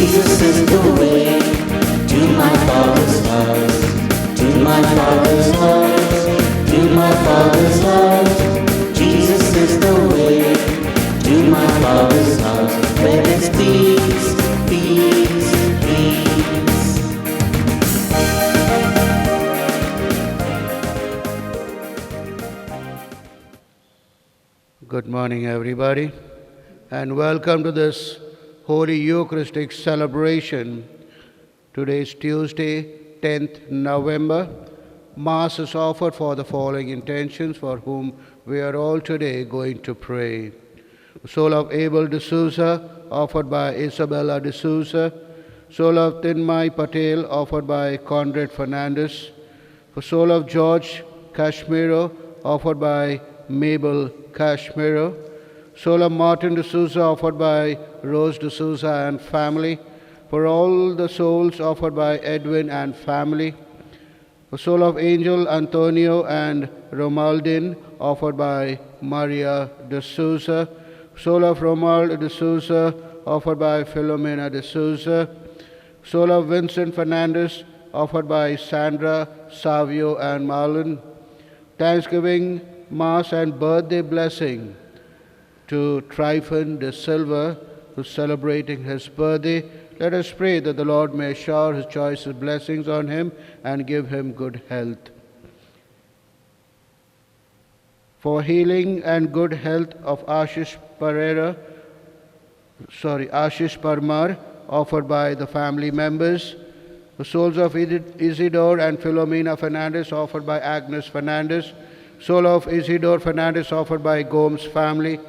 Jesus is the way to my Father's house, to my Father's house, to my Father's house. Jesus is the way to my Father's house, where it's peace, peace, peace. Good morning, everybody, and welcome to this Holy Eucharistic celebration. Today is Tuesday, 10th November. Mass is offered for the following intentions for whom we are all today going to pray. The soul of Abel D'Souza, offered by Isabella D'Souza. Soul of Tinmay Patel, offered by Conrad Fernandez. The soul of George Kashmiro, offered by Mabel Kashmiro. Soul of Martin D'Souza, offered by Rose D'Souza and family. For all the souls offered by Edwin and family. The soul of Angel Antonio and Romaldin, offered by Maria D'Souza. Soul of Romuald D'Souza, offered by Filomena D'Souza. Soul of Vincent Fernandez, offered by Sandra, Savio and Marlon. Thanksgiving, Mass and birthday blessing to Tryphon De Silva, who's celebrating his birthday. Let us pray that the Lord may shower his choicest blessings on him and give him good health. For healing and good health of Ashish Parmar, offered by the family members. The souls of Isidore and Filomena Fernandez, offered by Agnes Fernandez. Soul of Isidore Fernandez, offered by Gomes family.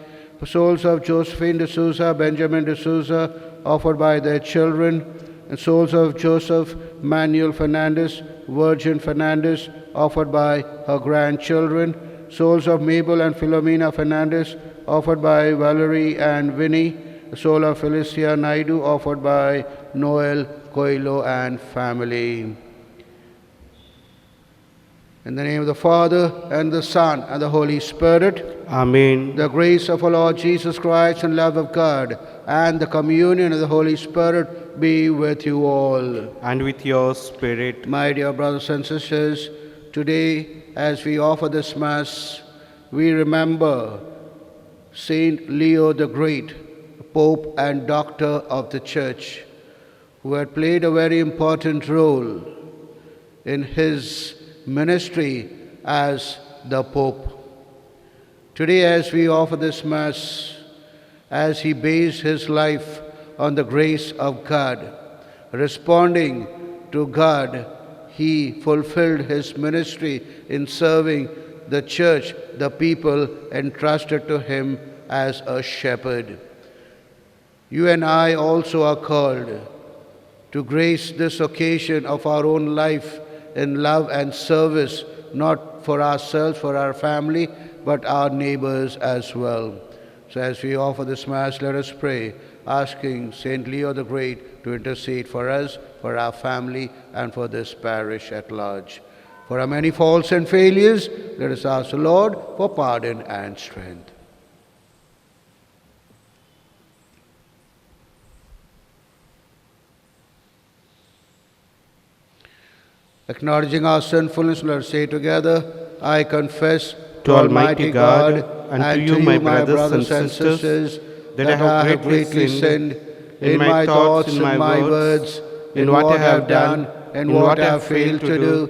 The souls of Josephine D'Souza, Benjamin D'Souza, offered by their children. And souls of Joseph Manuel Fernandez, Virgin Fernandez, offered by her grandchildren. Souls of Mabel and Filomena Fernandez, offered by Valerie and Vinnie. The soul of Felicia Naidu, offered by Noel Coelho and family. In the name of the Father, and the Son, and the Holy Spirit. Amen. The grace of our Lord Jesus Christ and love of God and the communion of the Holy Spirit be with you all. And with your spirit. My dear brothers and sisters, today as we offer this Mass, we remember Saint Leo the Great, Pope and Doctor of the Church, who had played a very important role in his ministry as the Pope. Today, as we offer this Mass, as he based his life on the grace of God, responding to God, he fulfilled his ministry in serving the Church, the people entrusted to him as a shepherd. You and I also are called to grace this occasion of our own life in love and service, not for ourselves, for our family, but our neighbors as well. So as we offer this Mass, let us pray, asking Saint Leo the Great to intercede for us, for our family, and for this parish at large. For our many faults and failures, let us ask the Lord for pardon and strength. Acknowledging our sinfulness, let us say together, I confess to Almighty God and to you, my brothers and sisters, that I have greatly sinned in my thoughts, in my words, in what I have done, and what I have failed to do,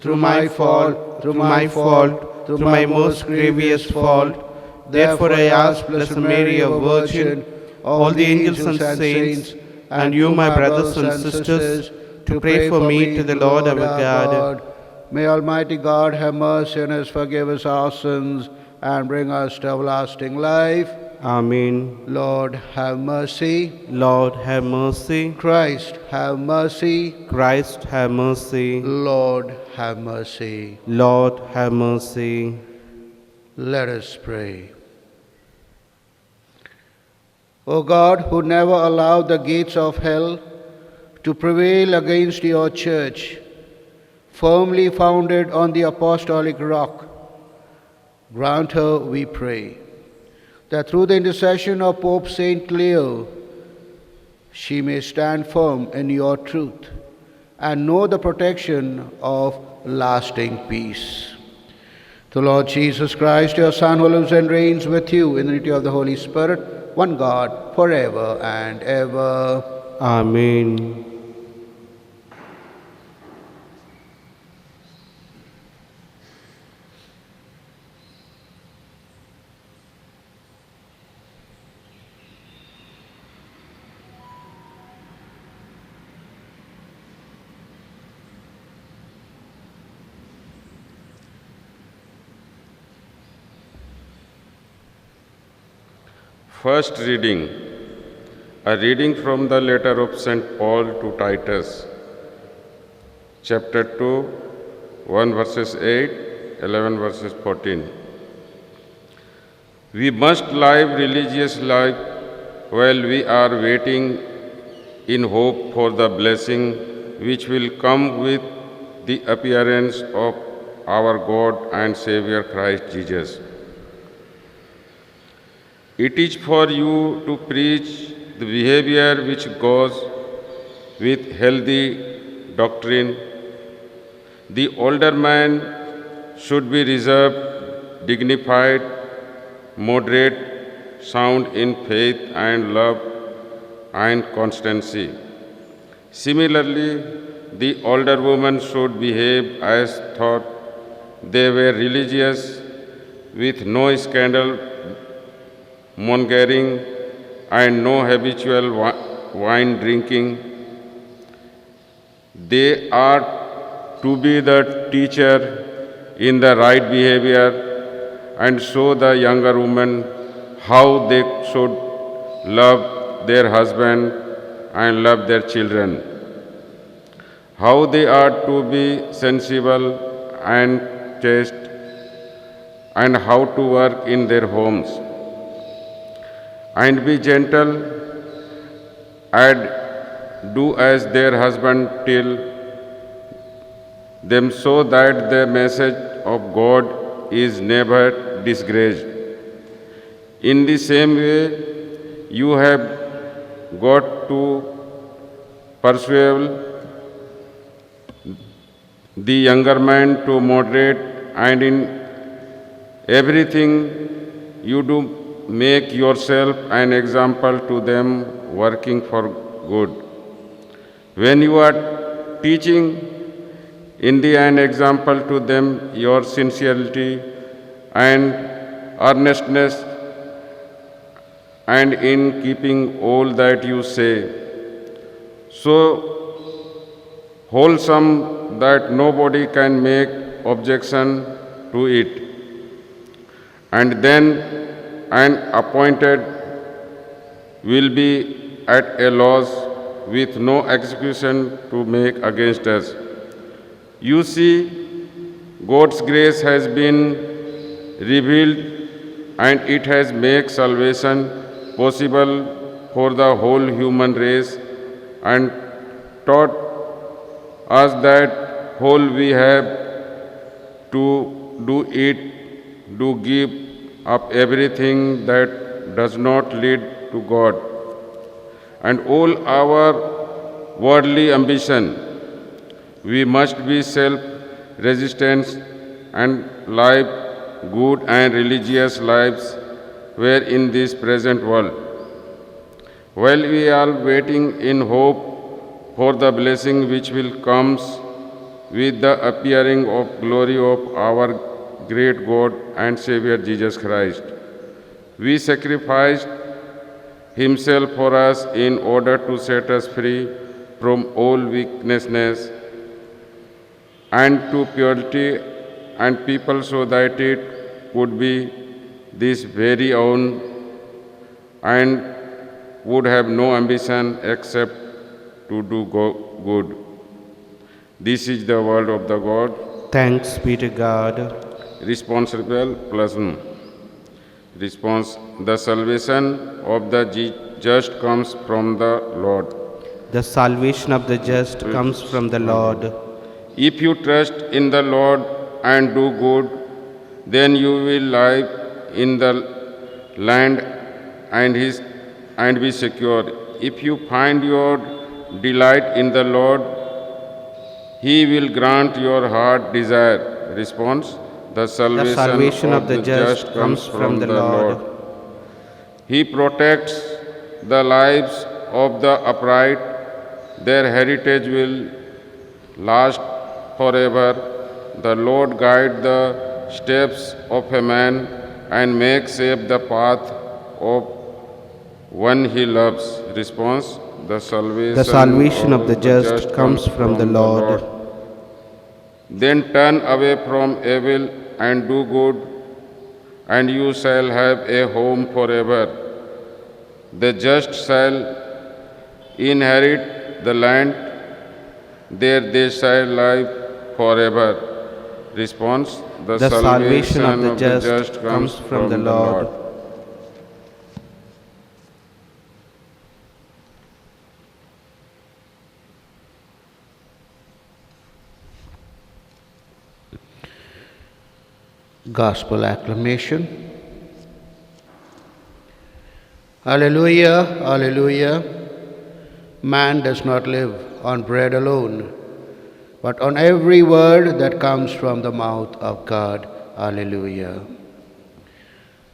through my fault, through my most grievous fault. Therefore I ask Blessed Mary, a Virgin, all the angels and saints, and you, my brothers and sisters, to pray for me to the Lord our God. May Almighty God have mercy on us, forgive us our sins, and bring us to everlasting life. Amen. Lord, have mercy. Lord, have mercy. Christ, have mercy. Christ, have mercy. Lord, have mercy. Lord, have mercy. Let us pray. O God, who never allowed the gates of hell to prevail against your church, firmly founded on the apostolic rock, grant her, we pray, that through the intercession of Pope Saint Leo, she may stand firm in your truth and know the protection of lasting peace. The Lord Jesus Christ, your Son, who lives and reigns with you in the unity of the Holy Spirit, one God, forever and ever. Amen. First reading, a reading from the letter of St. Paul to Titus, chapter 2, 1 verses 8, 11 verses 14. We must live religious life while we are waiting in hope for the blessing which will come with the appearance of our God and Savior Christ Jesus. It is for you to preach the behavior which goes with healthy doctrine. The older man should be reserved, dignified, moderate, sound in faith and love and constancy. Similarly, the older woman should behave as though they were religious, with no scandal, mongering, and no habitual wine drinking. They are to be the teacher in the right behavior and show the younger women how they should love their husband and love their children, how they are to be sensible and chaste, and how to work in their homes, and be gentle and do as their husband tell them, so that the message of God is never disgraced. In the same way, you have got to persuade the younger man to moderate, and in everything you do make yourself an example to them, working for good. When you are teaching, in an example to them your sincerity and earnestness, and in keeping all that you say, so wholesome that nobody can make objection to it. And then an appointed will be at a loss, with no execution to make against us. You see, God's grace has been revealed, and it has made salvation possible for the whole human race, and taught us that whole we have to do it, to give up everything that does not lead to God, and all our worldly ambition. We must be self-resistant and live good and religious lives where in this present world. While we are waiting in hope for the blessing which will come with the appearing of glory of our great God and Savior Jesus Christ. He sacrificed himself for us in order to set us free from all weaknesses and to purity and people, so that it could be this very own and would have no ambition except to do good. This is the word of the God. Thanks be to God. Responsible Plasm. Response: the salvation of the just comes from the Lord. The salvation of the just comes from the Lord. If you trust in the Lord and do good, then you will live in the land and be secure. if you find your delight in the Lord, He will grant your heart desire. Response: the salvation of the just comes from the Lord. He protects the lives of the upright. Their heritage will last forever. The Lord guides the steps of a man and makes safe the path of one he loves. Response: the salvation of the just comes from the Lord. Then turn away from evil and do good, and you shall have a home forever. The just shall inherit the land, there they shall live forever. Response: the salvation of the just comes from the Lord. Gospel acclamation. Alleluia, alleluia. Man does not live on bread alone, but on every word that comes from the mouth of God. Alleluia.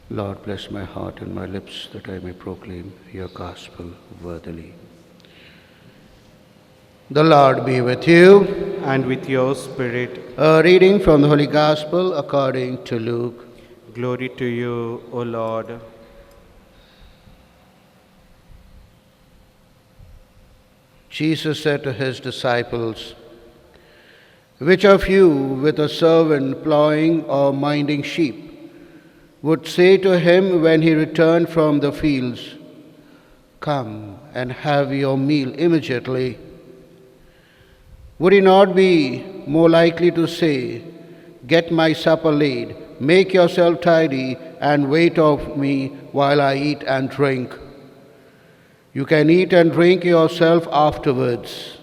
Lord, bless my heart and my lips that I may proclaim your gospel worthily. The Lord be with you. And with your spirit. A reading from the Holy Gospel according to Luke. Glory to you, O Lord. Jesus said to his disciples, "Which of you, with a servant plowing or minding sheep, would say to him when he returned from the fields, 'Come and have your meal immediately'? Would he not be more likely to say, 'Get my supper laid, make yourself tidy, and wait of me while I eat and drink? You can eat and drink yourself afterwards'?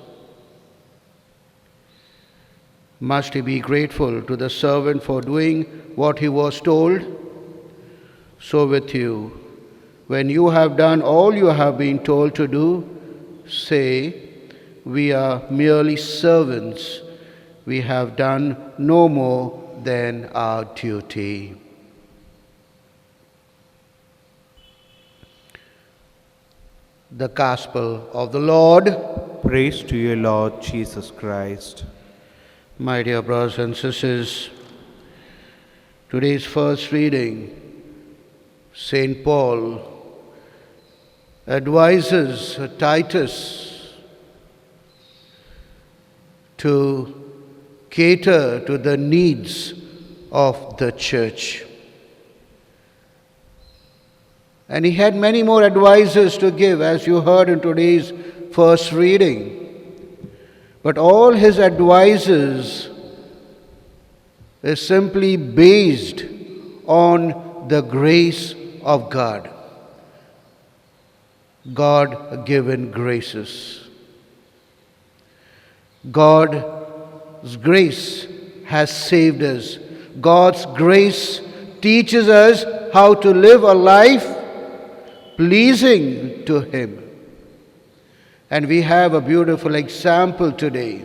Must he be grateful to the servant for doing what he was told? So with you, when you have done all you have been told to do, say, 'We are merely servants. We have done no more than our duty.'" The Gospel of the Lord. Praise to you, Lord Jesus Christ. My dear brothers and sisters, today's first reading, St. Paul advises Titus to cater to the needs of the church. And he had many more advices to give, as you heard in today's first reading. But all his advices is simply based on the grace of God. God-given graces. God's grace has saved us. God's grace teaches us how to live a life pleasing to Him. And we have a beautiful example today.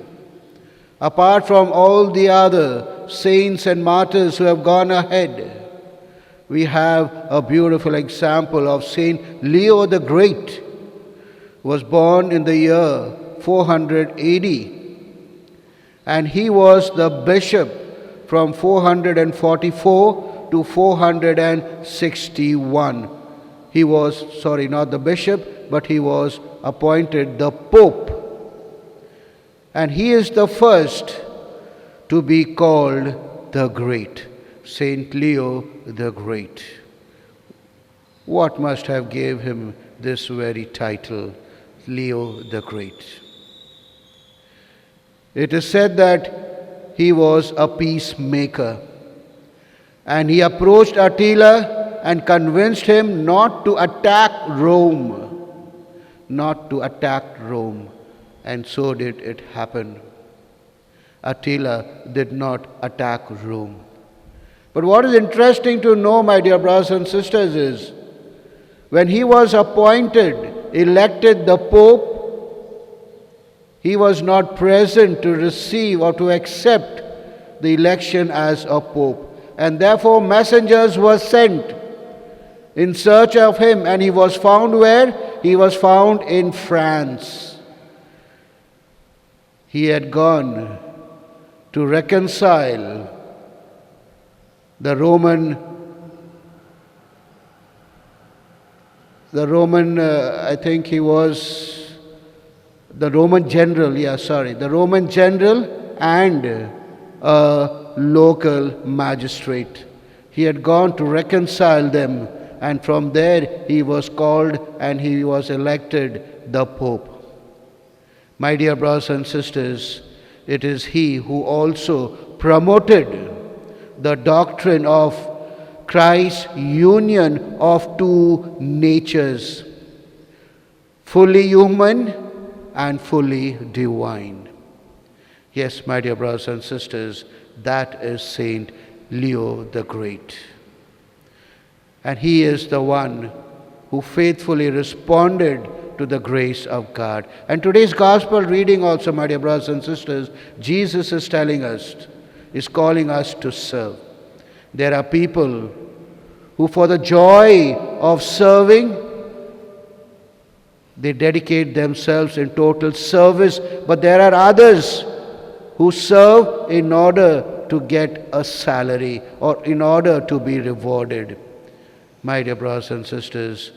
Apart from all the other saints and martyrs who have gone ahead, we have a beautiful example of Saint Leo the Great, who was born in the year 400 AD. And he was the bishop from 444 to 461. He was, not the bishop, but he was appointed the Pope. And he is the first to be called the Great, Saint Leo the Great. What must have gave him this very title, Leo the Great? It is said that he was a peacemaker, and he approached Attila and convinced him not to attack Rome. And so did it happen. Attila did not attack Rome. But what is interesting to know, my dear brothers and sisters, is when he was appointed elected the Pope, he was not present to receive or to accept the election as a Pope. And therefore messengers were sent in search of him, and he was found where? He was found in France. He had gone to reconcile the Roman I think he was the Roman general, the Roman general and a local magistrate. He had gone to reconcile them, and from there he was called and he was elected the Pope. My dear brothers and sisters, it is he who also promoted the doctrine of Christ's union of two natures, fully human and fully divine. Yes, my dear brothers and sisters, that is Saint Leo the Great. And he is the one who faithfully responded to the grace of God. And today's gospel reading also, my dear brothers and sisters, Jesus is telling us, is calling us to serve. There are people who for the joy of serving, they dedicate themselves in total service, but there are others who serve in order to get a salary or in order to be rewarded. My dear brothers and sisters,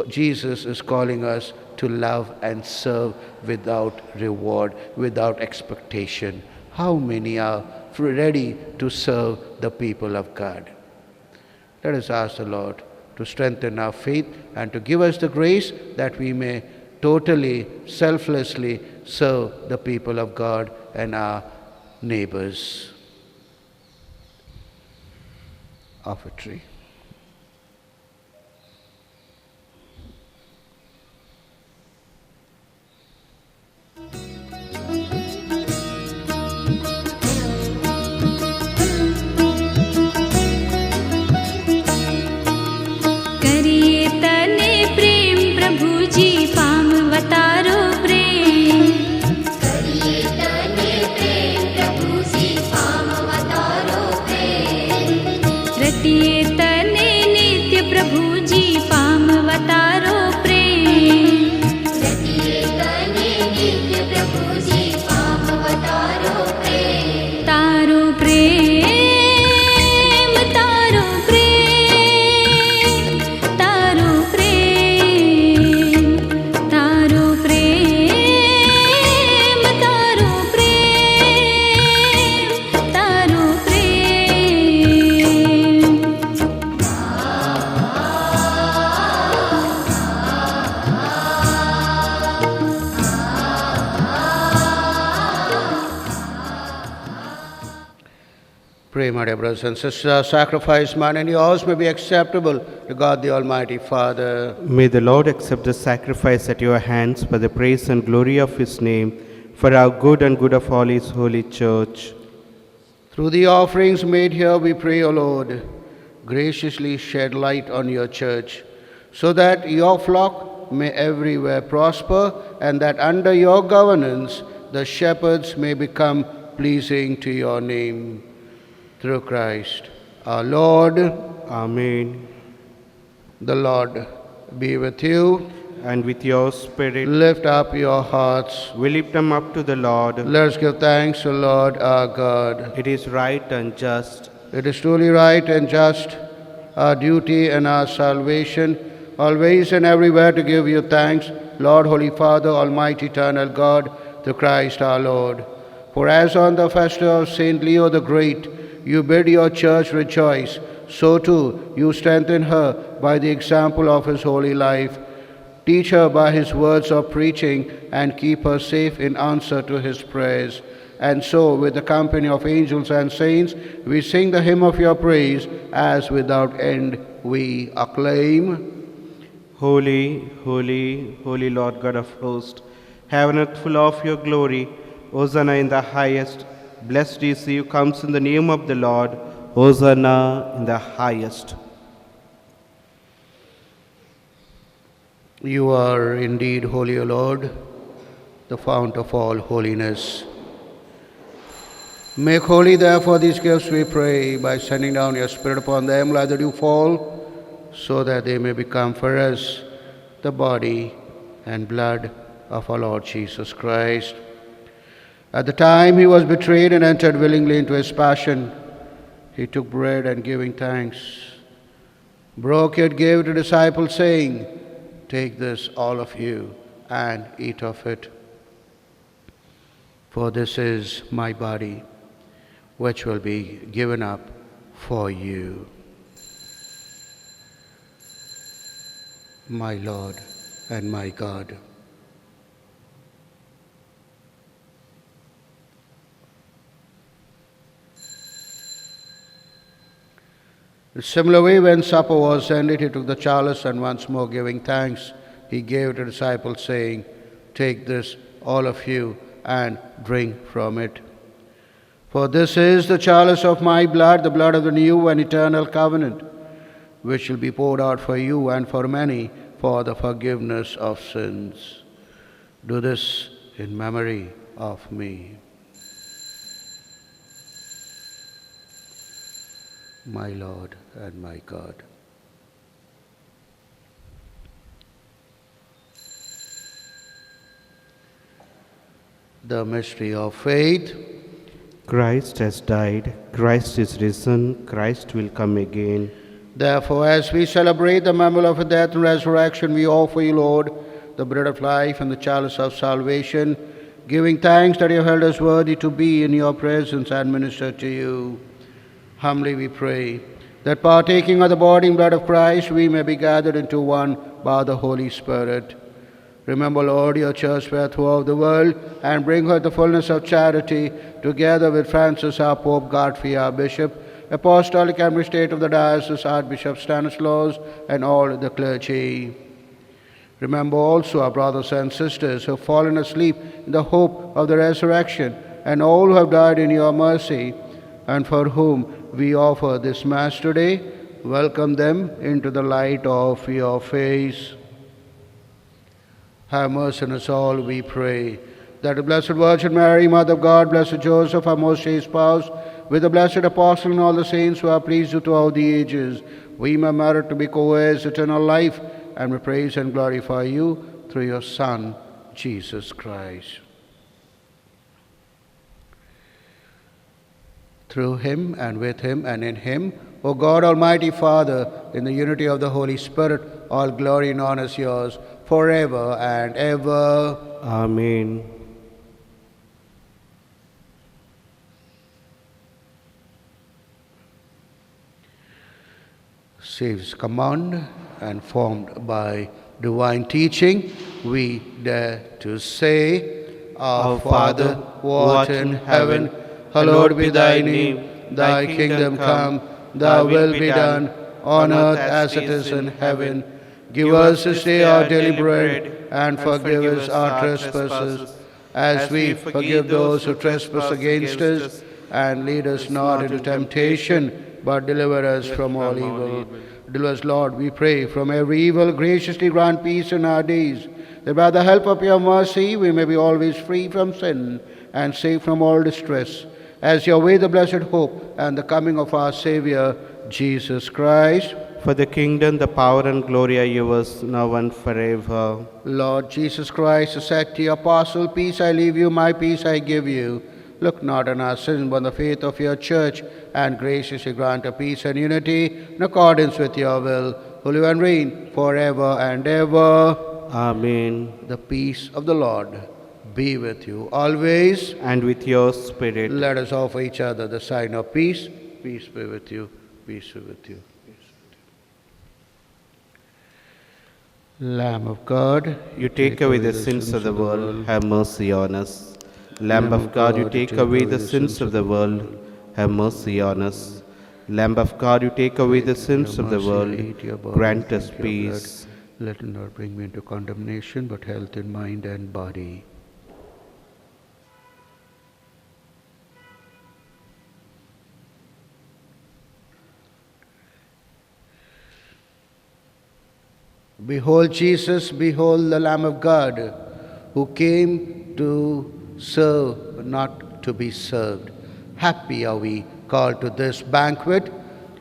Jesus is calling us to love and serve without reward, without expectation. How many are ready to serve the people of God? Let us ask the Lord to strengthen our faith and to give us the grace that we may totally, selflessly serve the people of God and our neighbors. Offertory. Pray, my dear brothers and sisters, our sacrifice, mine and yours, may be acceptable to God the Almighty Father. May the Lord accept the sacrifice at your hands for the praise and glory of his name, for our good and good of all his holy church. Through the offerings made here, we pray, O Lord, graciously shed light on your church, so that your flock may everywhere prosper, and that under your governance the shepherds may become pleasing to your name. Through Christ our Lord. Amen. The Lord be with you. And with your spirit. Lift up your hearts. We lift them up to the Lord. Let us give thanks to Lord our God. It is right and just. It is truly right and just, our duty and our salvation, always and everywhere to give you thanks, Lord, Holy Father, Almighty, Eternal God, through Christ our Lord. For as on the festival of Saint Leo the Great, you bid your church rejoice, so too you strengthen her by the example of his holy life. Teach her by his words of preaching, and keep her safe in answer to his prayers. And so, with the company of angels and saints, we sing the hymn of your praise, as without end we acclaim. Holy, holy, holy Lord God of hosts, heaven is full of your glory. Hosanna in the highest. Blessed is he who comes in the name of the Lord. Hosanna in the highest. You are indeed holy, O Lord, the fount of all holiness. Make holy, therefore, these gifts, we pray, by sending down your Spirit upon them, let the dew fall, so that they may become for us the body and blood of our Lord Jesus Christ. At the time he was betrayed and entered willingly into his passion, he took bread and giving thanks, broke it, gave to the disciples, saying, "Take this, all of you, and eat of it. For this is my body, which will be given up for you." My Lord and my God. In a similar way, when supper was ended, he took the chalice, and once more giving thanks, he gave it to the disciples, saying, "Take this, all of you, and drink from it. For this is the chalice of my blood, the blood of the new and eternal covenant, which will be poured out for you and for many for the forgiveness of sins. Do this in memory of me." My Lord and my God. The mystery of faith. Christ has died, Christ is risen, Christ will come again. Therefore, as we celebrate the memorial of his death and resurrection, we offer you, Lord, the bread of life and the chalice of salvation, giving thanks that you have held us worthy to be in your presence and minister to you. Humbly we pray that partaking of the body and blood of Christ, we may be gathered into one by the Holy Spirit. Remember, Lord, your church spread throughout the world, and bring her the fullness of charity, together with Francis our Pope, Godfrey our Bishop, Apostolic and State of the Diocese, Archbishop Stanislaus, and all the clergy. Remember also our brothers and sisters who have fallen asleep in the hope of the resurrection, and all who have died in your mercy, and for whom we offer this Mass today. Welcome them into the light of your face. Have mercy on us all, we pray, that the Blessed Virgin Mary, Mother of God, Blessed Joseph, our most chaste spouse, with the blessed apostle and all the saints who are pleased you throughout the ages, we may merit to be co-heirs eternal life, and we praise and glorify you through your Son, Jesus Christ. Through him, and with him, and in him, O God, Almighty Father, in the unity of the Holy Spirit, all glory and honor is yours, forever and ever. Amen. Saves command and formed by divine teaching, we dare to say, Our Father, who art in heaven, hallowed be thy name. Thy kingdom come, thy will be done, on earth as it is in heaven. Give us this day our daily bread, and forgive us our trespasses, as we forgive those who trespass against us. And lead us not into temptation, but deliver us from all evil. Deliver us, Lord, we pray, from every evil. Graciously grant peace in our days, that by the help of your mercy we may be always free from sin and safe from all distress, as you await the blessed hope and the coming of our Saviour, Jesus Christ. For the kingdom, the power and glory are yours, now and forever. Lord Jesus Christ said to your apostle, "Peace I leave you, my peace I give you. Look not on our sins, but on the faith of your church, and graciously grant a peace and unity in accordance with your will, who live and reign forever and ever." Amen. The peace of the Lord be with you always. And with your spirit. Let us offer each other the sign of peace. Peace be with you. Peace be with you. Lamb of God, You take away the sins of the world, have mercy on us. Lamb of God, you take away the sins of the world, have mercy on us. Lamb of God, you take away the sins of the world, grant us peace. Let it not bring me into condemnation, but health in mind and body. Behold Jesus, behold the Lamb of God, who came to serve, but not to be served. Happy are we called to this banquet.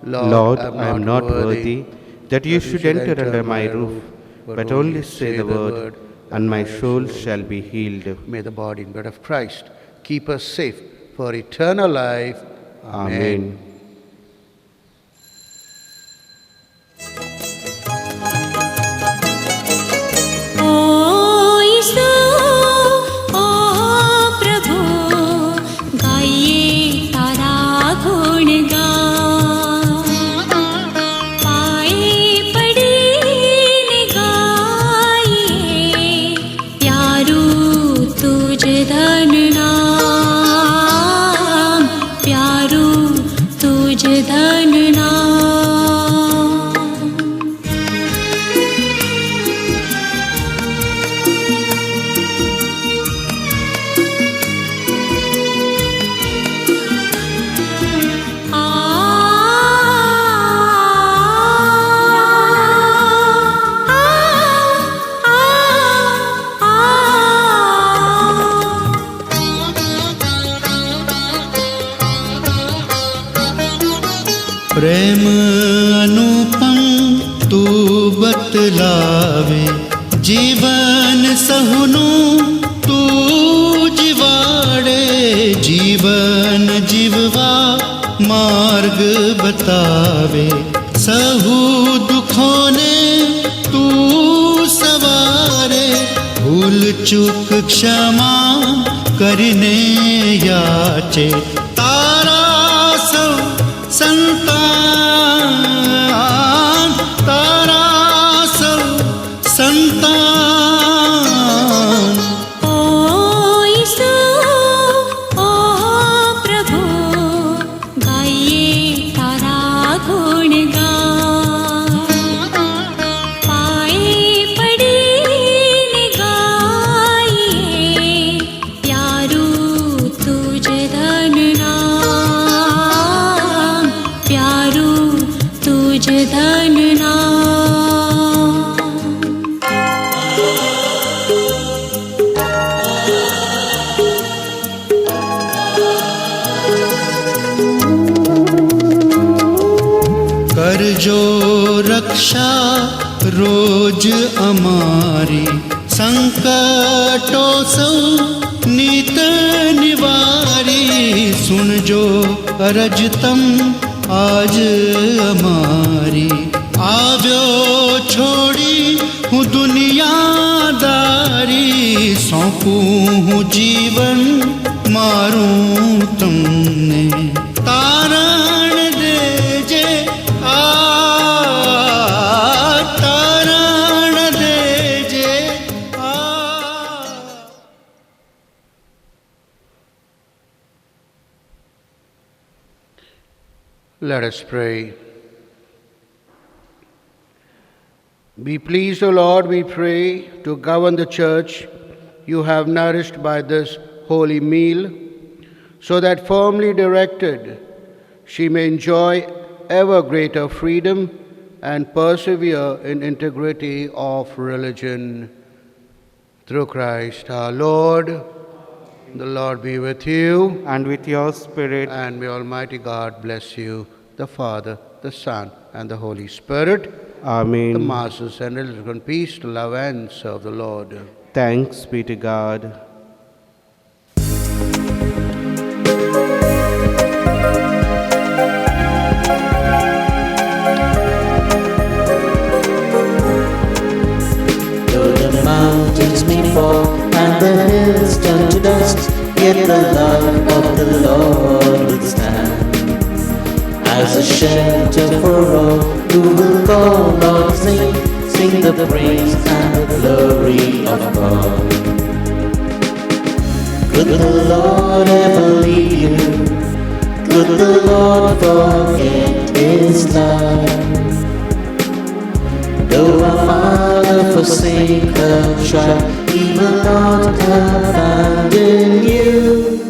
Lord, I am not worthy that you should enter under my roof, but only say the word, and my soul shall be healed. May the body and blood of Christ keep us safe for eternal life. Amen. प्रेम अनुपम तू बतलावे, जीवन सहुनु तू जिवाड़े, जीवन जिववा मार्ग बतावे, सहु दुखों ने तू सवारे, भूल चूक क्षमा करने याचे, तारा सो संतान, तारा सो संतान। ओ यीशु, ओ प्रभु, गाइए तारा गुणगान, पाए पड़ी गाइए, प्यारू तुझ धन नाम, प्यारू तुझ धन नाम। कर जो रक्षा रोज अमारी, संकटों सो नीत निवारी, सुन जो अरजतम आज अमारी, आव्यो छोड़ी हूँ दुनियादारी, सौंपूं हूँ जीवन मारूं तुमने, तारण दे जे तारण दे जे Let us pray. Be pleased, O Lord, we pray, to govern the church you have nourished by this holy meal, so that firmly directed she may enjoy ever greater freedom and persevere in integrity of religion. Through Christ our Lord. The Lord be with you. And with your spirit. And may Almighty God bless you, the Father, the Son, and the Holy Spirit. Amen. The Mass is ended in peace to love and serve the Lord. Thanks be to God. Though the mountains may fall and the hills turn to dust, yet the love of the Lord will stand as a shelter for all who will call on His name, sing the praise and the glory of God. Could the Lord ever leave you? Could the Lord forget His love? Though our Father forsake a child, He will not abandon you.